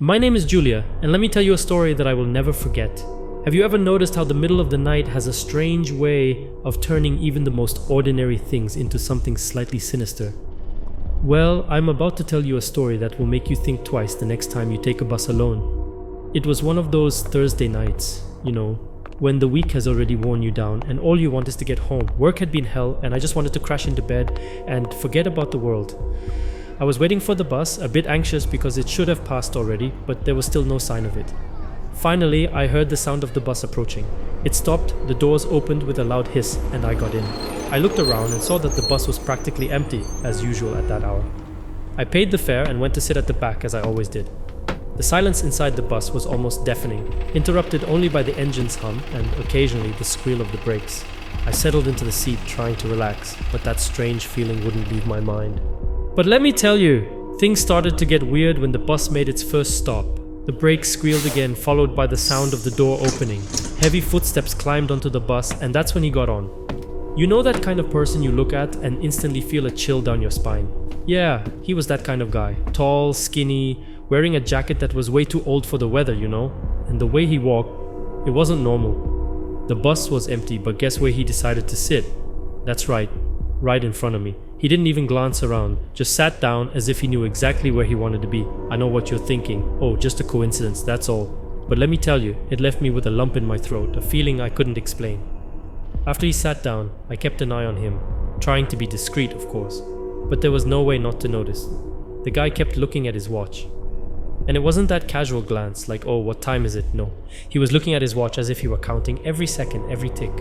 My name is Julia, and let me tell you a story that I will never forget. Have you ever noticed how the middle of the night has a strange way of turning even the most ordinary things into something slightly sinister? Well, I'm about to tell you a story that will make you think twice the next time you take a bus alone. It was one of those Thursday nights, when the week has already worn you down and all you want is to get home. Work had been hell and I just wanted to crash into bed and forget about the world. I was waiting for the bus, a bit anxious because it should have passed already, but there was still no sign of it. Finally, I heard the sound of the bus approaching. It stopped, the doors opened with a loud hiss, and I got in. I looked around and saw that the bus was practically empty, as usual at that hour. I paid the fare and went to sit at the back as I always did. The silence inside the bus was almost deafening, interrupted only by the engine's hum and occasionally the squeal of the brakes. I settled into the seat trying to relax, but that strange feeling wouldn't leave my mind. But let me tell you, things started to get weird when the bus made its first stop. The brakes squealed again, followed by the sound of the door opening. Heavy footsteps climbed onto the bus, and that's when he got on. You know that kind of person you look at and instantly feel a chill down your spine? Yeah, he was that kind of guy. Tall, skinny, wearing a jacket that was way too old for the weather, And the way he walked, it wasn't normal. The bus was empty, but guess where he decided to sit? That's right in front of me. He didn't even glance around, just sat down as if he knew exactly where he wanted to be. I know what you're thinking. Oh, just a coincidence, that's all. But let me tell you, it left me with a lump in my throat, a feeling I couldn't explain. After he sat down, I kept an eye on him, trying to be discreet, of course. But there was no way not to notice. The guy kept looking at his watch. And it wasn't that casual glance, like, oh, what time is it? No. He was looking at his watch as if he were counting every second, every tick.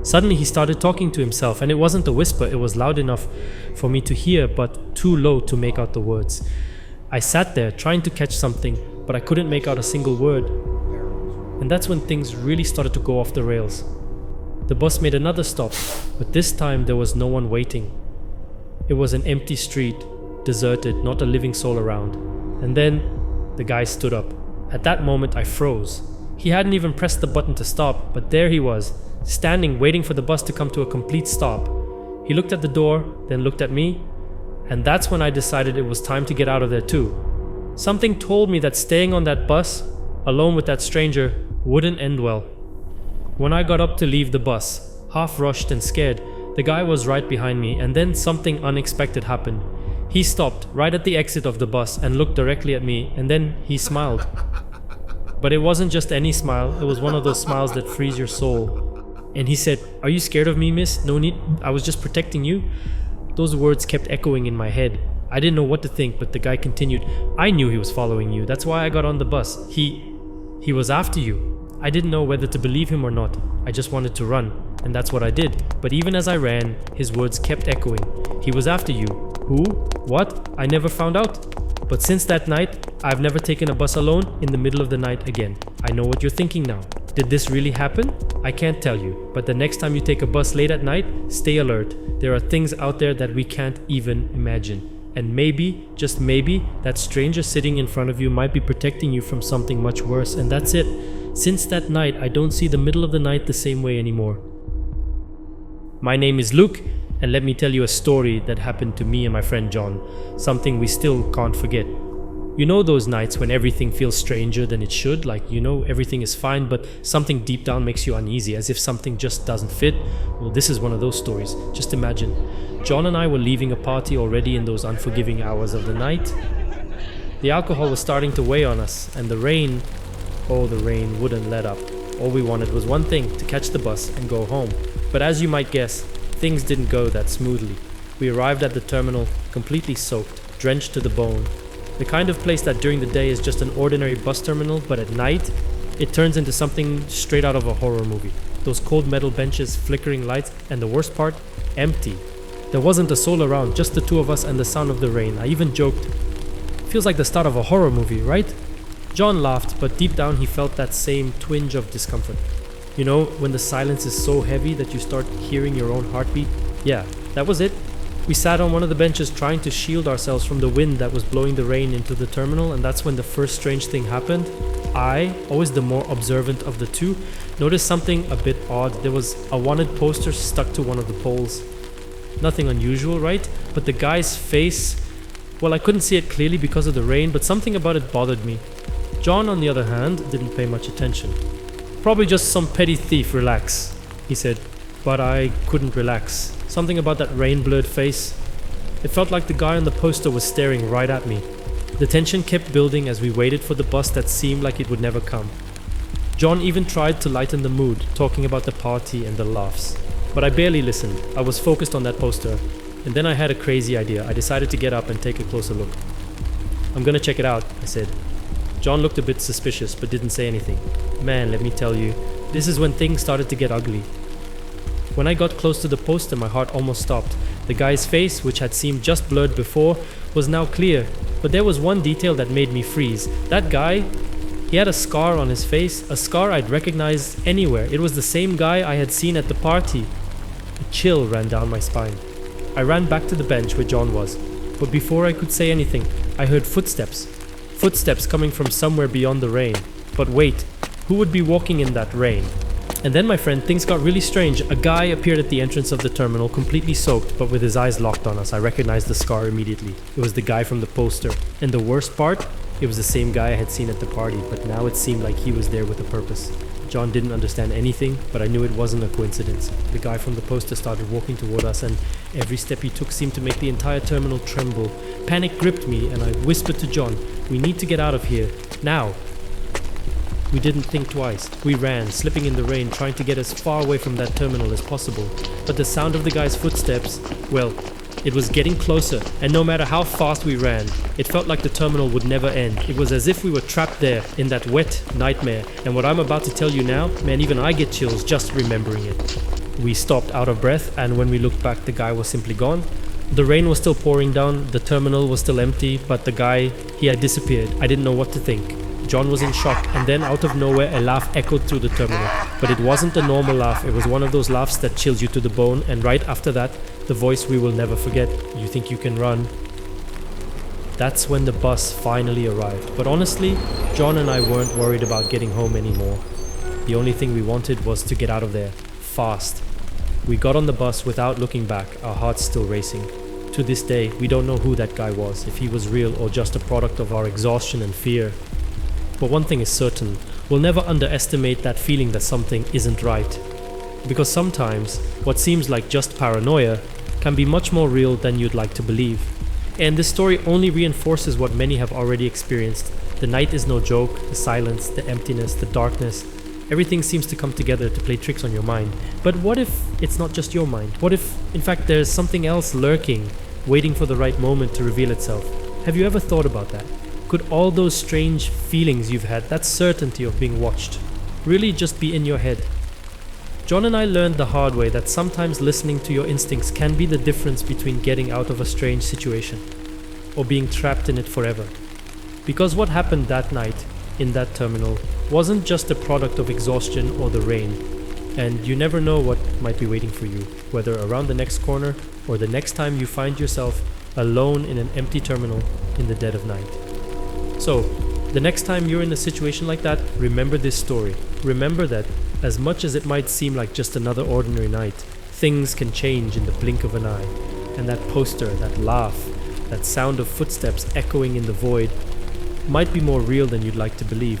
Suddenly he started talking to himself, and it wasn't a whisper, it was loud enough for me to hear, but too low to make out the words. I sat there trying to catch something, but I couldn't make out a single word. And that's when things really started to go off the rails. The bus made another stop, but this time there was no one waiting. It was an empty street, deserted, not a living soul around. And then the guy stood up. At that moment I froze. He hadn't even pressed the button to stop, but there he was, standing waiting for the bus to come to a complete stop. He looked at the door, then looked at me, and that's when I decided it was time to get out of there too. Something told me that staying on that bus, alone with that stranger, wouldn't end well. When I got up to leave the bus, half rushed and scared, the guy was right behind me, and then something unexpected happened. He stopped right at the exit of the bus and looked directly at me, and then he smiled. But it wasn't just any smile, it was one of those smiles that frees your soul. And he said, "Are you scared of me, miss? No need, I was just protecting you." Those words kept echoing in my head. I didn't know what to think, but the guy continued, "I knew he was following you, that's why I got on the bus. He was after you." I didn't know whether to believe him or not. I just wanted to run, and that's what I did. But even as I ran, his words kept echoing. "He was after you." Who? What? I never found out. But since that night, I've never taken a bus alone in the middle of the night again. I know what you're thinking now. Did this really happen? I can't tell you, but the next time you take a bus late at night, stay alert. There are things out there that we can't even imagine. And maybe, just maybe, that stranger sitting in front of you might be protecting you from something much worse, and that's it. Since that night, I don't see the middle of the night the same way anymore. My name is Luke, and let me tell you a story that happened to me and my friend John, something we still can't forget. You know those nights when everything feels stranger than it should, like everything is fine, but something deep down makes you uneasy, as if something just doesn't fit? Well, this is one of those stories. Just imagine, John and I were leaving a party already in those unforgiving hours of the night. The alcohol was starting to weigh on us, and the rain wouldn't let up. All we wanted was one thing, to catch the bus and go home. But as you might guess, things didn't go that smoothly. We arrived at the terminal completely soaked, drenched to the bone. The kind of place that during the day is just an ordinary bus terminal, but at night, it turns into something straight out of a horror movie. Those cold metal benches, flickering lights, and the worst part, empty. There wasn't a soul around, just the two of us and the sound of the rain. I even joked, "Feels like the start of a horror movie, right?" John laughed, but deep down he felt that same twinge of discomfort. When the silence is so heavy that you start hearing your own heartbeat? Yeah, that was it. We sat on one of the benches trying to shield ourselves from the wind that was blowing the rain into the terminal, and that's when the first strange thing happened. I, always the more observant of the two, noticed something a bit odd. There was a wanted poster stuck to one of the poles. Nothing unusual, right? But the guy's face, well, I couldn't see it clearly because of the rain, but something about it bothered me. John, on the other hand, didn't pay much attention. "Probably just some petty thief, relax," he said. But I couldn't relax. Something about that rain-blurred face. It felt like the guy on the poster was staring right at me. The tension kept building as we waited for the bus that seemed like it would never come. John even tried to lighten the mood, talking about the party and the laughs. But I barely listened. I was focused on that poster. And then I had a crazy idea. I decided to get up and take a closer look. "I'm gonna check it out," I said. John looked a bit suspicious but didn't say anything. Man, let me tell you, this is when things started to get ugly. When I got close to the poster, my heart almost stopped. The guy's face, which had seemed just blurred before, was now clear. But there was one detail that made me freeze. That guy, he had a scar on his face, a scar I'd recognize anywhere. It was the same guy I had seen at the party. A chill ran down my spine. I ran back to the bench where John was. But before I could say anything, I heard footsteps. Footsteps coming from somewhere beyond the rain. But wait, who would be walking in that rain? And then, my friend, things got really strange. A guy appeared at the entrance of the terminal, completely soaked, but with his eyes locked on us. I recognized the scar immediately. It was the guy from the poster. And the worst part, it was the same guy I had seen at the party, but now it seemed like he was there with a purpose. John didn't understand anything, but I knew it wasn't a coincidence. The guy from the poster started walking toward us, and every step he took seemed to make the entire terminal tremble. Panic gripped me, and I whispered to John, "We need to get out of here, now." We didn't think twice. We ran, slipping in the rain, trying to get as far away from that terminal as possible. But the sound of the guy's footsteps, well, it was getting closer, and no matter how fast we ran, it felt like the terminal would never end. It was as if we were trapped there in that wet nightmare. And what I'm about to tell you now, man, even I get chills just remembering it. We stopped out of breath, and when we looked back, the guy was simply gone. The rain was still pouring down, the terminal was still empty, but the guy, he had disappeared. I didn't know what to think. John was in shock, and then out of nowhere a laugh echoed through the terminal. But it wasn't a normal laugh, it was one of those laughs that chills you to the bone, and right after that, the voice we will never forget, "You think you can run?" That's when the bus finally arrived. But honestly, John and I weren't worried about getting home anymore. The only thing we wanted was to get out of there, fast. We got on the bus without looking back, our hearts still racing. To this day, we don't know who that guy was, if he was real or just a product of our exhaustion and fear. But one thing is certain, we'll never underestimate that feeling that something isn't right. Because sometimes, what seems like just paranoia can be much more real than you'd like to believe. And this story only reinforces what many have already experienced. The night is no joke, the silence, the emptiness, the darkness. Everything seems to come together to play tricks on your mind. But what if it's not just your mind? What if, in fact, there's something else lurking, waiting for the right moment to reveal itself? Have you ever thought about that? Could all those strange feelings you've had, that certainty of being watched, really just be in your head? John and I learned the hard way that sometimes listening to your instincts can be the difference between getting out of a strange situation or being trapped in it forever. Because what happened that night in that terminal wasn't just a product of exhaustion or the rain, and you never know what might be waiting for you, whether around the next corner or the next time you find yourself alone in an empty terminal in the dead of night. So, the next time you're in a situation like that, remember this story. Remember that, as much as it might seem like just another ordinary night, things can change in the blink of an eye. And that poster, that laugh, that sound of footsteps echoing in the void might be more real than you'd like to believe.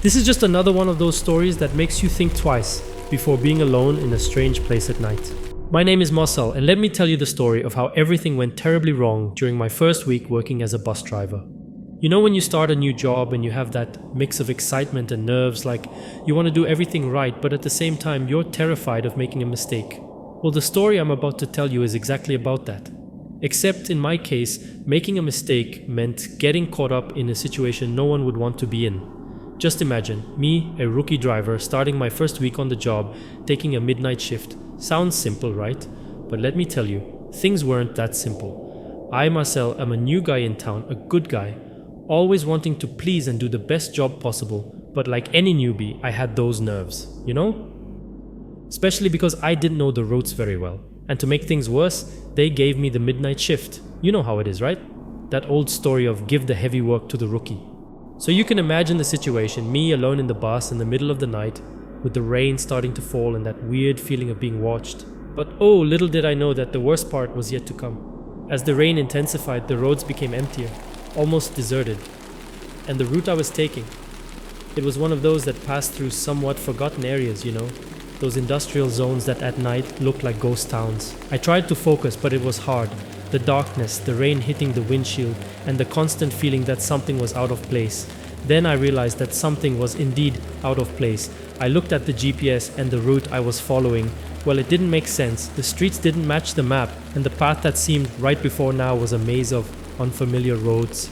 This is just another one of those stories that makes you think twice before being alone in a strange place at night. My name is Marcel, and let me tell you the story of how everything went terribly wrong during my first week working as a bus driver. You know when you start a new job and you have that mix of excitement and nerves, like you want to do everything right, but at the same time you're terrified of making a mistake? Well, the story I'm about to tell you is exactly about that. Except in my case, making a mistake meant getting caught up in a situation no one would want to be in. Just imagine, me, a rookie driver, starting my first week on the job, taking a midnight shift. Sounds simple, right? But let me tell you, things weren't that simple. I, Marcel, am a new guy in town, a good guy, always wanting to please and do the best job possible, but like any newbie, I had those nerves, you know? Especially because I didn't know the routes very well. And to make things worse, they gave me the midnight shift. You know how it is, right? That old story of give the heavy work to the rookie. So you can imagine the situation, me alone in the bus in the middle of the night, with the rain starting to fall and that weird feeling of being watched. But oh, little did I know that the worst part was yet to come. As the rain intensified, the roads became emptier, almost deserted. And the route I was taking, It was one of those that passed through somewhat forgotten areas, you know? Those industrial zones that at night looked like ghost towns. I tried to focus, but it was hard. The darkness, the rain hitting the windshield, and the constant feeling that something was out of place. Then I realized that something was indeed out of place. I looked at the GPS and the route I was following. Well, it didn't make sense. The streets didn't match the map, and the path that seemed right before now was a maze of unfamiliar roads.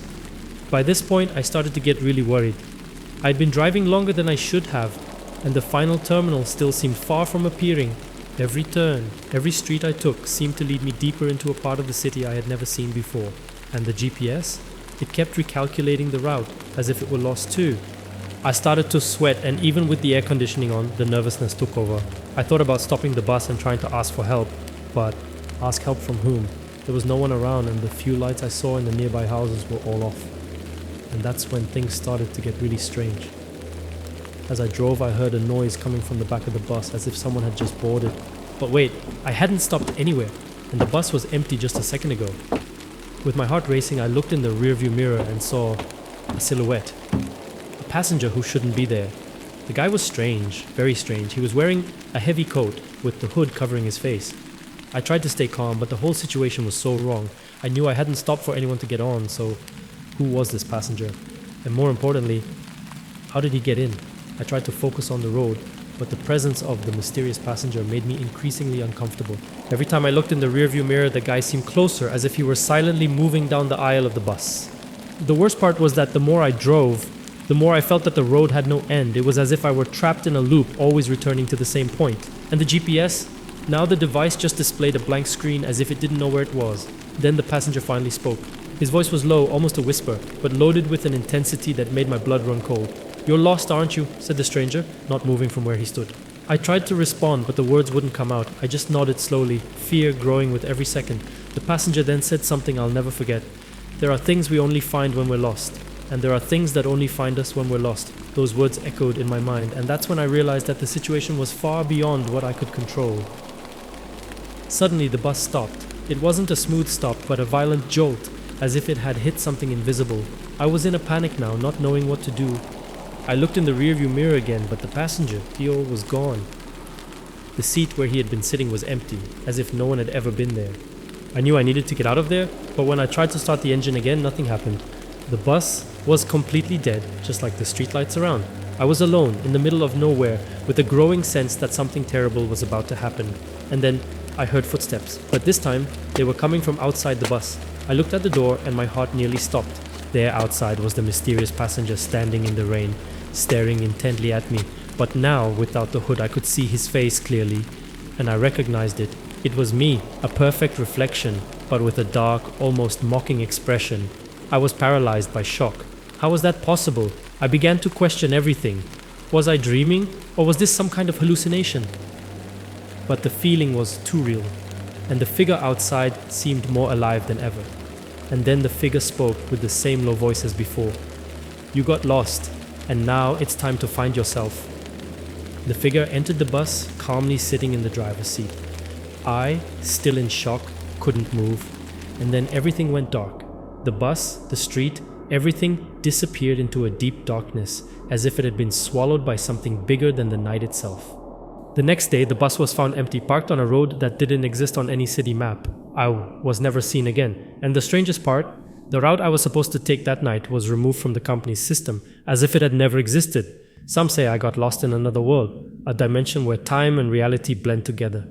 By this point, I started to get really worried. I'd been driving longer than I should have, and the final terminal still seemed far from appearing. Every turn, every street I took seemed to lead me deeper into a part of the city I had never seen before. And the GPS? It kept recalculating the route, as if it were lost too. I started to sweat, and even with the air conditioning on, the nervousness took over. I thought about stopping the bus and trying to ask for help, but ask help from whom? There was no one around, and the few lights I saw in the nearby houses were all off. And that's when things started to get really strange. As I drove, I heard a noise coming from the back of the bus, as if someone had just boarded. But wait, I hadn't stopped anywhere, and the bus was empty just a second ago. With my heart racing, I looked in the rearview mirror and saw a silhouette. A passenger who shouldn't be there. The guy was strange, very strange. He was wearing a heavy coat with the hood covering his face. I tried to stay calm, but the whole situation was so wrong. I knew I hadn't stopped for anyone to get on, so who was this passenger? And more importantly, how did he get in? I tried to focus on the road, but the presence of the mysterious passenger made me increasingly uncomfortable. Every time I looked in the rearview mirror, the guy seemed closer, as if he were silently moving down the aisle of the bus. The worst part was that the more I drove, the more I felt that the road had no end. It was as if I were trapped in a loop, always returning to the same point. And the GPS? Now the device just displayed a blank screen as if it didn't know where it was. Then the passenger finally spoke. His voice was low, almost a whisper, but loaded with an intensity that made my blood run cold. "You're lost, aren't you?" said the stranger, not moving from where he stood. I tried to respond, but the words wouldn't come out. I just nodded slowly, fear growing with every second. The passenger then said something I'll never forget. "There are things we only find when we're lost, and there are things that only find us when we're lost." Those words echoed in my mind, and that's when I realized that the situation was far beyond what I could control. Suddenly the bus stopped. It wasn't a smooth stop, but a violent jolt, as if it had hit something invisible. I was in a panic now, not knowing what to do. I looked in the rearview mirror again, but the passenger, Theo, was gone. The seat where he had been sitting was empty, as if no one had ever been there. I knew I needed to get out of there, but when I tried to start the engine again, nothing happened. The bus was completely dead, just like the streetlights around. I was alone, in the middle of nowhere, with a growing sense that something terrible was about to happen. And then I heard footsteps, but this time they were coming from outside the bus. I looked at the door and my heart nearly stopped. There outside was the mysterious passenger standing in the rain, staring intently at me, but now, without the hood, I could see his face clearly, and I recognized it. It was me, a perfect reflection, but with a dark, almost mocking expression. I was paralyzed by shock. How was that possible? I began to question everything. Was I dreaming, or was this some kind of hallucination? But the feeling was too real, and the figure outside seemed more alive than ever. And then the figure spoke with the same low voice as before. "You got lost, and now it's time to find yourself." The figure entered the bus, calmly sitting in the driver's seat. I, still in shock, couldn't move, and then everything went dark. The bus, the street, everything disappeared into a deep darkness, as if it had been swallowed by something bigger than the night itself. The next day, the bus was found empty, parked on a road that didn't exist on any city map. I was never seen again. And the strangest part, the route I was supposed to take that night was removed from the company's system, as if it had never existed. Some say I got lost in another world, a dimension where time and reality blend together.